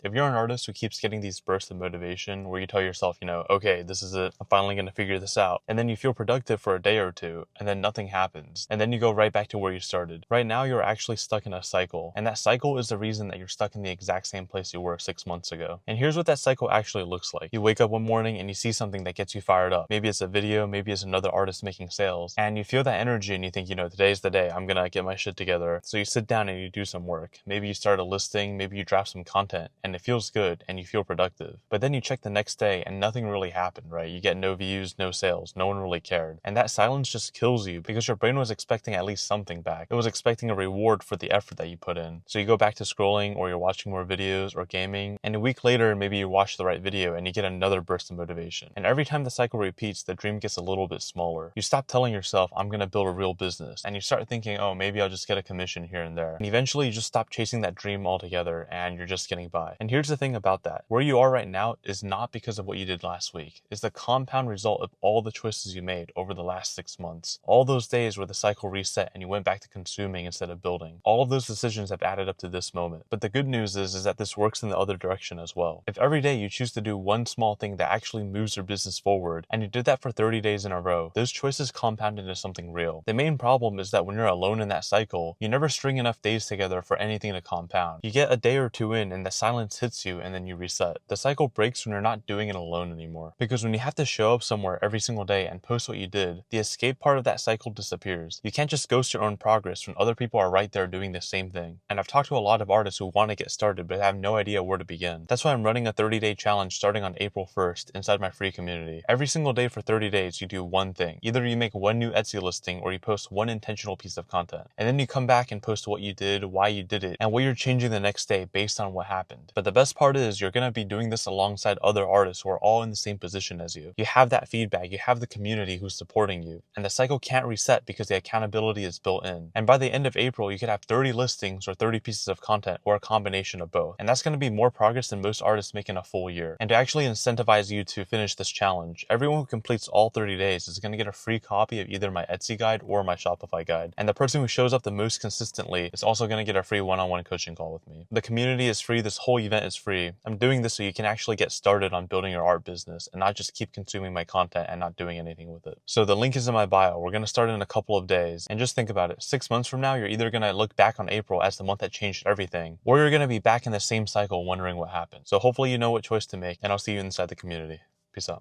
If you're an artist who keeps getting these bursts of motivation where you tell yourself, okay, this is it, I'm finally going to figure this out, and then you feel productive for a day or two, and then nothing happens, and then you go right back to where you started. Right now, you're actually stuck in a cycle, and that cycle is the reason that you're stuck in the exact same place you were 6 months ago. And here's what that cycle actually looks like. You wake up one morning and you see something that gets you fired up. Maybe it's a video, maybe it's another artist making sales, and you feel that energy and you think, today's the day, I'm gonna get my shit together. So you sit down and you do some work. Maybe you start a listing, maybe you draft some content, and it feels good and you feel productive. But then you check the next day and nothing really happened, right? You get no views, no sales, no one really cared. And that silence just kills you because your brain was expecting at least something back. It was expecting a reward for the effort that you put in. So you go back to scrolling, or you're watching more videos or gaming, and a week later, maybe you watch the right video and you get another burst of motivation. And every time the cycle repeats, the dream gets a little bit smaller. You stop telling yourself, I'm gonna build a real business, and you start thinking, oh, maybe I'll just get a commission here and there. And eventually you just stop chasing that dream altogether and you're just getting by. And here's the thing about that. Where you are right now is not because of what you did last week. It's the compound result of all the choices you made over the last 6 months. All those days where the cycle reset and you went back to consuming instead of building. All of those decisions have added up to this moment. But the good news is that this works in the other direction as well. If every day you choose to do one small thing that actually moves your business forward, and you did that for 30 days in a row, those choices compound into something real. The main problem is that when you're alone in that cycle, you never string enough days together for anything to compound. You get a day or two in and the silence hits you and then you reset. The cycle breaks when you're not doing it alone anymore. Because when you have to show up somewhere every single day and post what you did, the escape part of that cycle disappears. You can't just ghost your own progress when other people are right there doing the same thing. And I've talked to a lot of artists who want to get started but have no idea where to begin. That's why I'm running a 30-day challenge starting on April 1st inside my free community. Every single day for 30 days you do one thing. Either you make one new Etsy listing or you post one intentional piece of content. And then you come back and post what you did, why you did it, and what you're changing the next day based on what happened. But the best part is you're going to be doing this alongside other artists who are all in the same position as you. You have that feedback, you have the community who's supporting you, and the cycle can't reset because the accountability is built in. And by the end of April, you could have 30 listings or 30 pieces of content or a combination of both. And that's going to be more progress than most artists make in a full year. And to actually incentivize you to finish this challenge, everyone who completes all 30 days is going to get a free copy of either my Etsy guide or my Shopify guide. And the person who shows up the most consistently is also going to get a free one-on-one coaching call with me. The community is free, this whole event is free. I'm doing this so you can actually get started on building your art business and not just keep consuming my content and not doing anything with it. So the link is in my bio. We're going to start in a couple of days. And just think about it. 6 months from now, you're either going to look back on April as the month that changed everything, or you're going to be back in the same cycle wondering what happened. So hopefully you know what choice to make, and I'll see you inside the community. Peace out.